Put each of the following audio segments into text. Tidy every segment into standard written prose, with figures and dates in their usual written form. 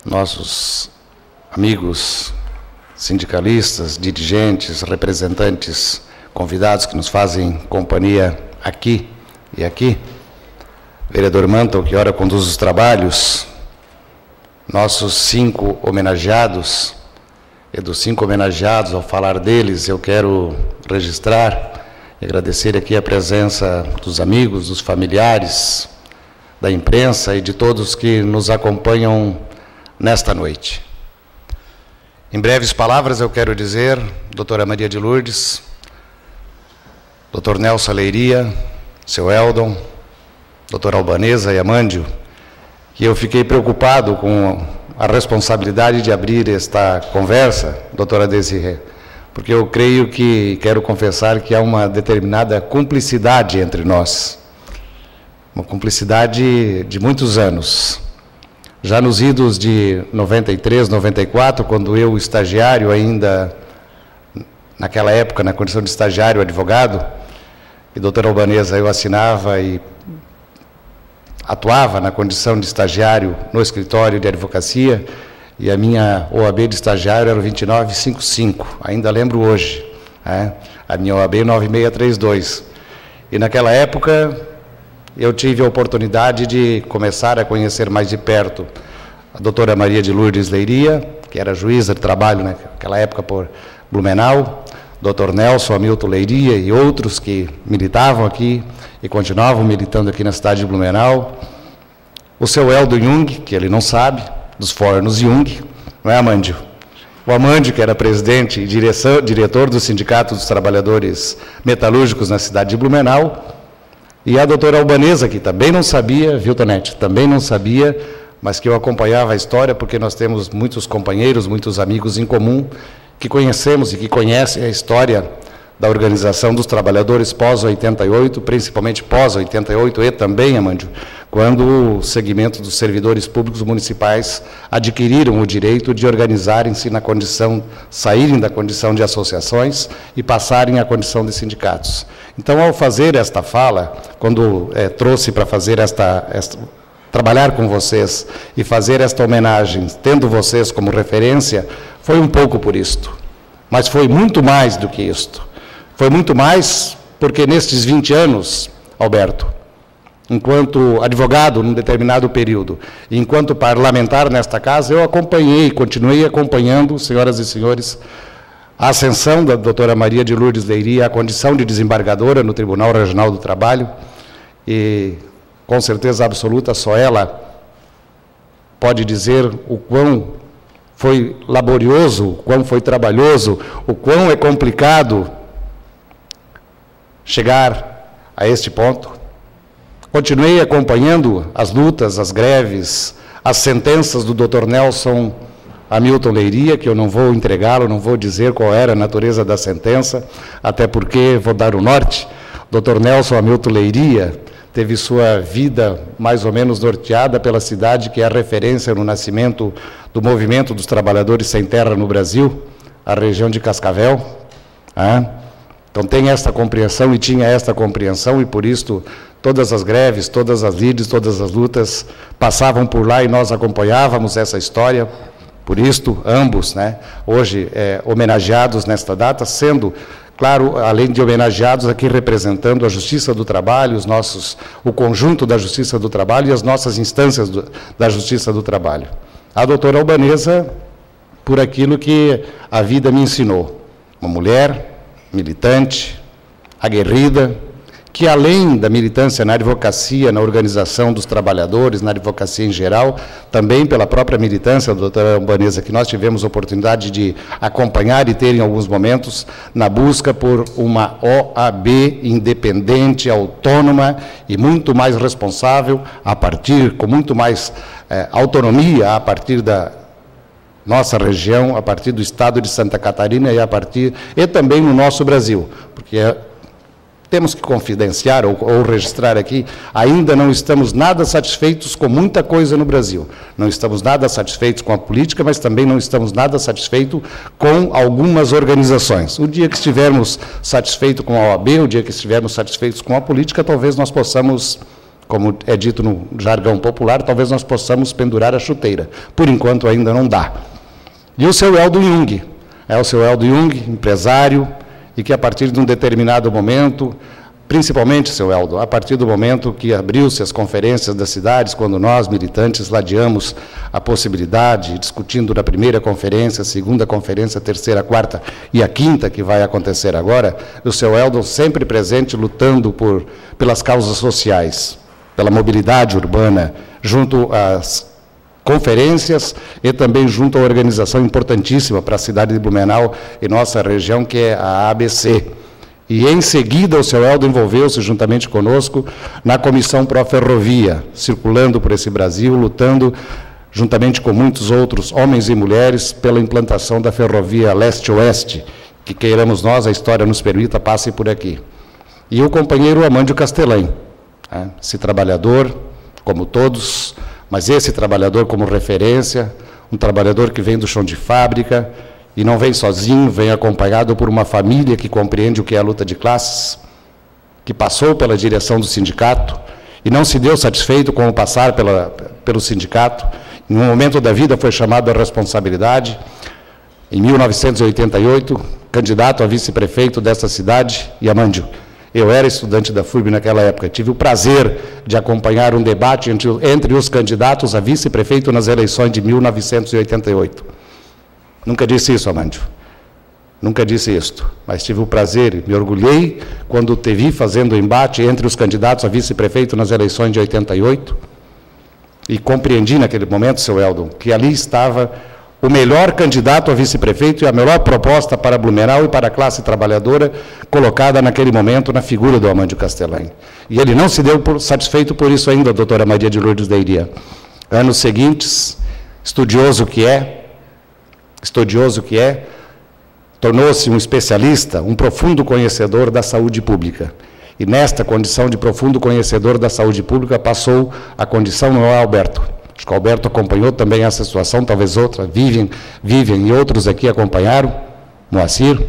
nossos amigos sindicalistas, dirigentes, representantes, convidados que nos fazem companhia aqui e aqui, vereador Mantel, que ora conduz os trabalhos, nossos 5 homenageados, e dos 5 homenageados, ao falar deles, eu quero registrar e agradecer aqui a presença dos amigos, dos familiares, da imprensa e de todos que nos acompanham nesta noite. Em breves palavras, eu quero dizer, doutora Maria de Lourdes, doutor Nelson Leiria, seu Eldon, doutora Albanesa e Amândio, que eu fiquei preocupado com a responsabilidade de abrir esta conversa, doutora Desirê, porque eu creio que, quero confessar, que há uma determinada cumplicidade entre nós, uma cumplicidade de muitos anos. Já nos idos de 93, 94, quando eu, estagiário ainda, naquela época, na condição de estagiário advogado, e doutora Albanesa, eu assinava e atuava na condição de estagiário no escritório de advocacia, e a minha OAB de estagiário era o 2955, ainda lembro hoje, né? A minha OAB 9632. E naquela época eu tive a oportunidade de começar a conhecer mais de perto a doutora Maria de Lourdes Leiria, que era juíza de trabalho naquela época por Blumenau, doutor Nelson Hamilton Leiria e outros que militavam aqui e continuavam militando aqui na cidade de Blumenau, o seu Eldo Jung, que ele não sabe, dos Fornos Jung, não é, Amândio? O Amândio, que era presidente e diretor do Sindicato dos Trabalhadores Metalúrgicos na cidade de Blumenau, e a doutora Albanesa, que também não sabia, viu, Tonete? Também não sabia, mas que eu acompanhava a história, porque nós temos muitos companheiros, muitos amigos em comum, que conhecemos e que conhecem a história da Organização dos Trabalhadores pós-88, principalmente pós-88 e também, Amândio, quando o segmento dos servidores públicos municipais adquiriram o direito de organizarem-se na condição, saírem da condição de associações e passarem à condição de sindicatos. Então, ao fazer esta fala, quando trouxe para fazer trabalhar com vocês e fazer esta homenagem, tendo vocês como referência, foi um pouco por isto. Mas foi muito mais do que isto. Foi muito mais porque nestes 20 anos, Alberto, enquanto advogado num determinado período, e enquanto parlamentar nesta casa, eu acompanhei, continuei acompanhando, senhoras e senhores, a ascensão da doutora Maria de Lourdes Leiria à condição de desembargadora no Tribunal Regional do Trabalho, e com certeza absoluta só ela pode dizer o quão foi laborioso, o quão foi trabalhoso, o quão é complicado chegar a este ponto. Continuei acompanhando as lutas, as greves, as sentenças do Dr. Nelson Hamilton Leiria, que eu não vou entregá-lo, não vou dizer qual era a natureza da sentença, até porque vou dar o norte. Dr. Nelson Hamilton Leiria teve sua vida mais ou menos norteada pela cidade que é a referência no nascimento do movimento dos trabalhadores sem terra no Brasil, a região de Cascavel. Então tem esta compreensão e tinha esta compreensão, e por isso todas as greves, todas as lides, todas as lutas passavam por lá e nós acompanhávamos essa história. Por isto, ambos, hoje homenageados nesta data, sendo, claro, além de homenageados, aqui representando a Justiça do Trabalho, o conjunto da Justiça do Trabalho e as nossas instâncias da Justiça do Trabalho. A doutora Albanesa, por aquilo que a vida me ensinou. Uma mulher militante, aguerrida, que além da militância na advocacia, na organização dos trabalhadores, na advocacia em geral, também pela própria militância da doutora Albanesa, que nós tivemos oportunidade de acompanhar e ter em alguns momentos, na busca por uma OAB independente, autônoma e muito mais responsável, com muito mais autonomia a partir da nossa região, a partir do estado de Santa Catarina e também no nosso Brasil, porque temos que confidenciar ou registrar aqui, ainda não estamos nada satisfeitos com muita coisa no Brasil. Não estamos nada satisfeitos com a política, mas também não estamos nada satisfeitos com algumas organizações. O dia que estivermos satisfeitos com a OAB, o dia que estivermos satisfeitos com a política, talvez nós possamos como é dito no jargão popular, talvez nós possamos pendurar a chuteira. Por enquanto ainda não dá. E o seu Eldo Jung, o seu Eldo Jung, empresário, e que a partir de um determinado momento, principalmente, seu Eldo, a partir do momento que abriu-se as conferências das cidades, quando nós, militantes, ladeamos a possibilidade, discutindo na primeira conferência, segunda conferência, terceira, quarta e a quinta, que vai acontecer agora, o seu Eldo sempre presente, lutando pelas causas sociais, pela mobilidade urbana, junto às conferências e também junto à organização importantíssima para a cidade de Blumenau e nossa região, que é a ABC. E, em seguida, o seu Eldo envolveu-se, juntamente conosco, na Comissão Pró-Ferrovia, circulando por esse Brasil, lutando, juntamente com muitos outros homens e mulheres, pela implantação da ferrovia leste-oeste, que, queiramos nós, a história nos permita, passe por aqui. E o companheiro Amândio Castelã, esse trabalhador, como todos, mas esse trabalhador como referência, um trabalhador que vem do chão de fábrica, e não vem sozinho, vem acompanhado por uma família que compreende o que é a luta de classes, que passou pela direção do sindicato e não se deu satisfeito com o passar pelo sindicato. Em um momento da vida foi chamado à responsabilidade. Em 1988, candidato a vice-prefeito dessa cidade, e Amândio, eu era estudante da FURB naquela época, tive o prazer de acompanhar um debate entre os candidatos a vice-prefeito nas eleições de 1988. Nunca disse isso, Amândio. Nunca disse isto. Mas tive o prazer, me orgulhei, quando te vi fazendo o embate entre os candidatos a vice-prefeito nas eleições de 88, e compreendi naquele momento, seu Eldo, que ali estava o melhor candidato a vice-prefeito e a melhor proposta para Blumenau e para a classe trabalhadora, colocada naquele momento na figura do Amândio Castelã. E ele não se deu satisfeito por isso ainda, doutora Maria de Lourdes Deiria. Anos seguintes, estudioso que é, tornou-se um especialista, um profundo conhecedor da saúde pública. E nesta condição de profundo conhecedor da saúde pública, passou a condição não é Alberto. Acho que o Alberto acompanhou também essa situação, talvez outra, Vivian e outros aqui acompanharam, Moacir,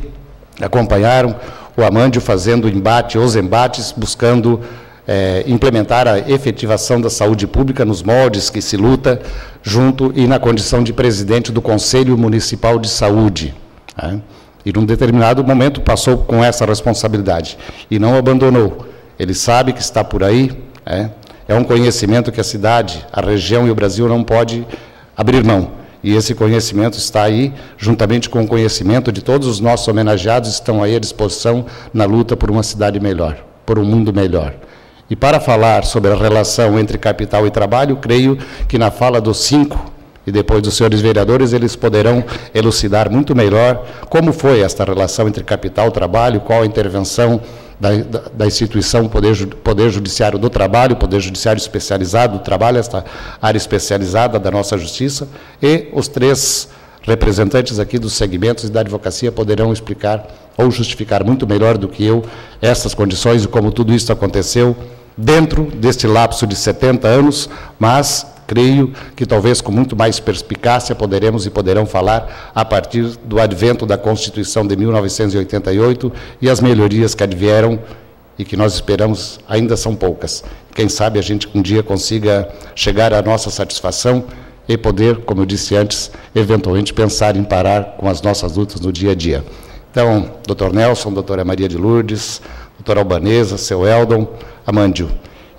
acompanharam o Amândio fazendo os embates, buscando implementar a efetivação da saúde pública nos moldes que se luta, junto e na condição de presidente do Conselho Municipal de Saúde. E, num determinado momento, passou com essa responsabilidade e não abandonou. Ele sabe que está por aí, é um conhecimento que a cidade, a região e o Brasil não pode abrir mão. E esse conhecimento está aí, juntamente com o conhecimento de todos os nossos homenageados, estão aí à disposição na luta por uma cidade melhor, por um mundo melhor. E para falar sobre a relação entre capital e trabalho, creio que na fala dos 5 e depois dos senhores vereadores, eles poderão elucidar muito melhor como foi esta relação entre capital e trabalho, qual a intervenção da instituição Poder Judiciário do Trabalho, Poder Judiciário Especializado do Trabalho, esta área especializada da nossa Justiça, e os 3 representantes aqui dos segmentos e da advocacia poderão explicar ou justificar muito melhor do que eu essas condições e como tudo isso aconteceu dentro deste lapso de 70 anos, mas creio que talvez com muito mais perspicácia poderão falar a partir do advento da Constituição de 1988 e as melhorias que advieram e que nós esperamos ainda são poucas. Quem sabe a gente um dia consiga chegar à nossa satisfação e poder, como eu disse antes, eventualmente pensar em parar com as nossas lutas no dia a dia. Então, doutor Nelson, doutora Maria de Lourdes, doutora Albanesa, seu Eldon, Amândio,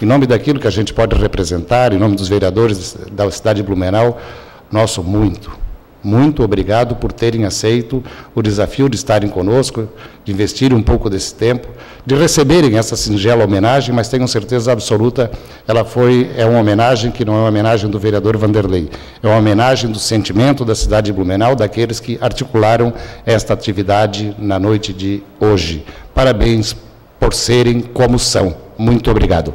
em nome daquilo que a gente pode representar, em nome dos vereadores da cidade de Blumenau, nosso muito obrigado por terem aceito o desafio de estarem conosco, de investirem um pouco desse tempo, de receberem essa singela homenagem, mas tenho certeza absoluta, é uma homenagem que não é uma homenagem do vereador Vanderlei, é uma homenagem do sentimento da cidade de Blumenau, daqueles que articularam esta atividade na noite de hoje. Parabéns por serem como são. Muito obrigado.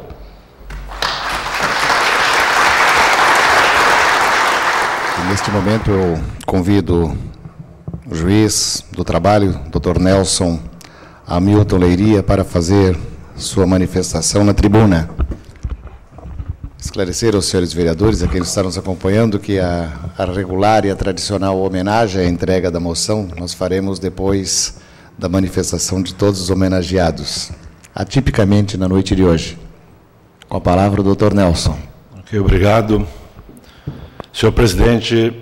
Neste momento, eu convido o juiz do trabalho, Dr. Nelson Hamilton Leiria, para fazer sua manifestação na tribuna. Esclarecer aos senhores vereadores, a quem está nos acompanhando, que a regular e a tradicional homenagem à entrega da moção, nós faremos depois da manifestação de todos os homenageados, atipicamente na noite de hoje. Com a palavra o doutor Nelson. Ok, obrigado. Senhor presidente,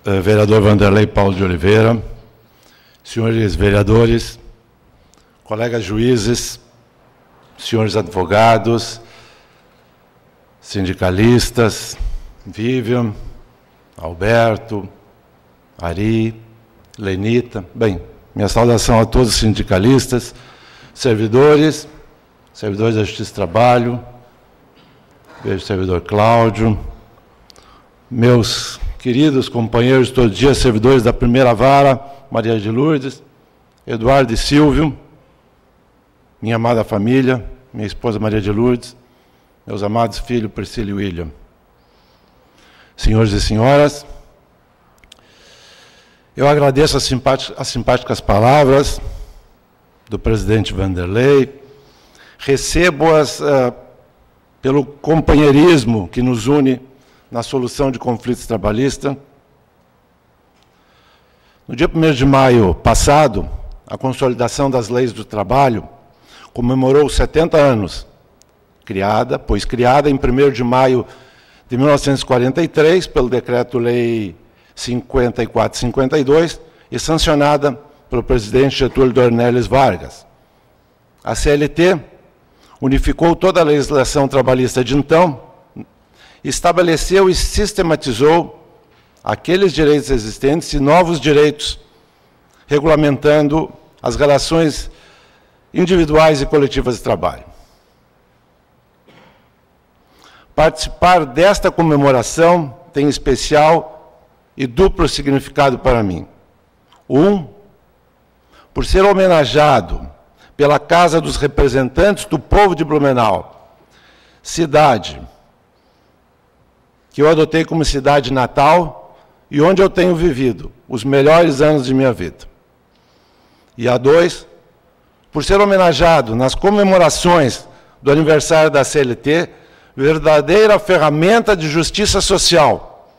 vereador Vanderlei Paulo de Oliveira, senhores vereadores, colegas juízes, senhores advogados, sindicalistas, Vivian, Alberto, Ari, Lenita. Bem, minha saudação a todos os sindicalistas, servidores da Justiça do Trabalho, vejo o servidor Cláudio, meus queridos companheiros todo dia, servidores da primeira vara, Maria de Lourdes, Eduardo e Silvio, minha amada família, minha esposa Maria de Lourdes, meus amados filhos Priscila e William. Senhores e senhoras, eu agradeço as simpáticas palavras do presidente Vanderlei, recebo-as pelo companheirismo que nos une na solução de conflitos trabalhistas. No dia 1º de maio passado, a Consolidação das Leis do Trabalho comemorou 70 anos, criada em 1º de maio de 1943, pelo Decreto-Lei 5452, e sancionada pelo presidente Getúlio Dornelles Vargas. A CLT unificou toda a legislação trabalhista de então, estabeleceu e sistematizou aqueles direitos existentes e novos direitos, regulamentando as relações individuais e coletivas de trabalho. Participar desta comemoração tem especial e duplo significado para mim. Por ser homenageado pela Casa dos Representantes do Povo de Blumenau, cidade que eu adotei como cidade natal e onde eu tenho vivido os melhores anos de minha vida. E por ser homenageado nas comemorações do aniversário da CLT, verdadeira ferramenta de justiça social,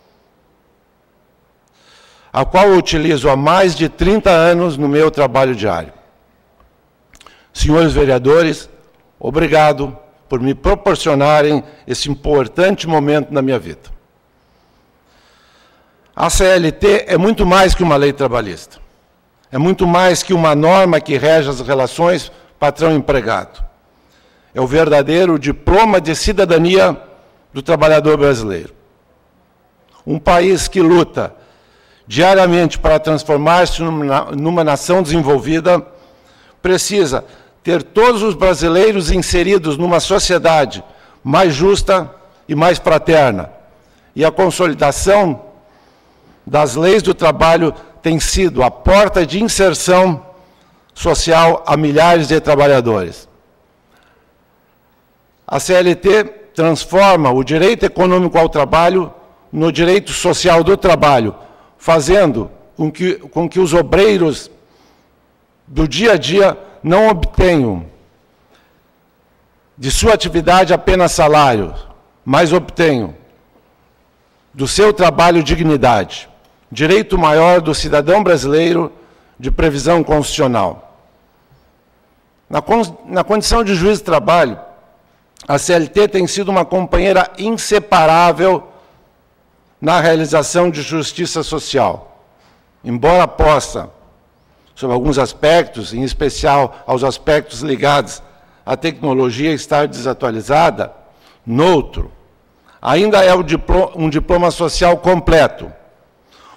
a qual eu utilizo há mais de 30 anos no meu trabalho diário. Senhores vereadores, obrigado por me proporcionarem esse importante momento na minha vida. A CLT é muito mais que uma lei trabalhista. É muito mais que uma norma que rege as relações patrão-empregado. É o verdadeiro diploma de cidadania do trabalhador brasileiro. Um país que luta diariamente para transformar-se numa nação desenvolvida precisa ter todos os brasileiros inseridos numa sociedade mais justa e mais fraterna. E a consolidação das leis do trabalho tem sido a porta de inserção social a milhares de trabalhadores. A CLT transforma o direito econômico ao trabalho no direito social do trabalho, fazendo com que os obreiros do dia a dia não obtenham de sua atividade apenas salário, mas obtenham do seu trabalho dignidade, direito maior do cidadão brasileiro de previsão constitucional. Na condição de juiz de trabalho, a CLT tem sido uma companheira inseparável na realização de justiça social, embora possa, sobre alguns aspectos, em especial aos aspectos ligados à tecnologia estar desatualizada, noutro, ainda é um diploma social completo,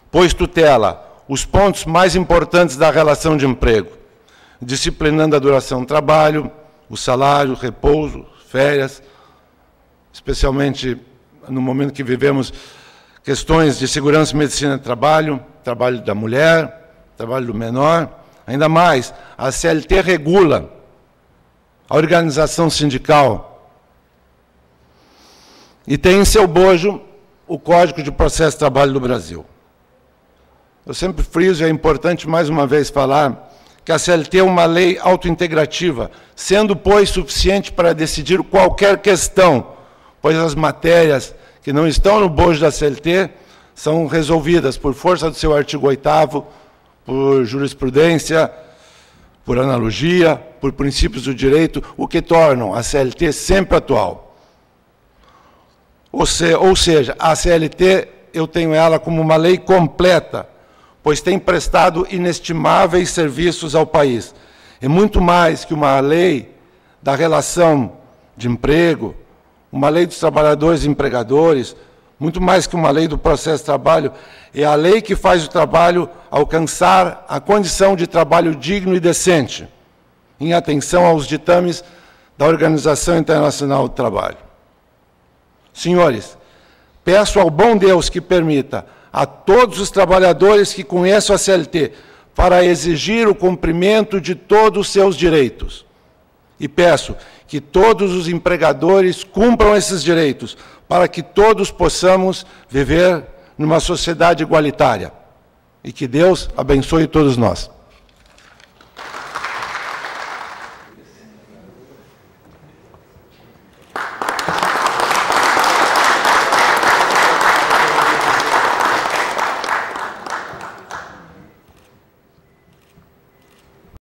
pois tutela os pontos mais importantes da relação de emprego, disciplinando a duração do trabalho, o salário, o repouso, férias, especialmente no momento que vivemos questões de segurança e medicina do trabalho, trabalho da mulher, trabalho do menor. Ainda mais, a CLT regula a organização sindical e tem em seu bojo o Código de Processo de Trabalho do Brasil. Eu sempre friso, e é importante mais uma vez falar, que a CLT é uma lei autointegrativa, sendo, pois, suficiente para decidir qualquer questão, pois as matérias que não estão no bojo da CLT são resolvidas por força do seu artigo 8º, por jurisprudência, por analogia, por princípios do direito, o que tornam a CLT sempre atual. Ou seja, a CLT, eu tenho ela como uma lei completa, pois tem prestado inestimáveis serviços ao país. É muito mais que uma lei da relação de emprego, uma lei dos trabalhadores e empregadores, muito mais que uma lei do processo de trabalho, é a lei que faz o trabalho alcançar a condição de trabalho digno e decente, em atenção aos ditames da Organização Internacional do Trabalho. Senhores, peço ao bom Deus que permita a todos os trabalhadores que conheçam a CLT para exigir o cumprimento de todos os seus direitos. E peço que todos os empregadores cumpram esses direitos, para que todos possamos viver numa sociedade igualitária. E que Deus abençoe todos nós.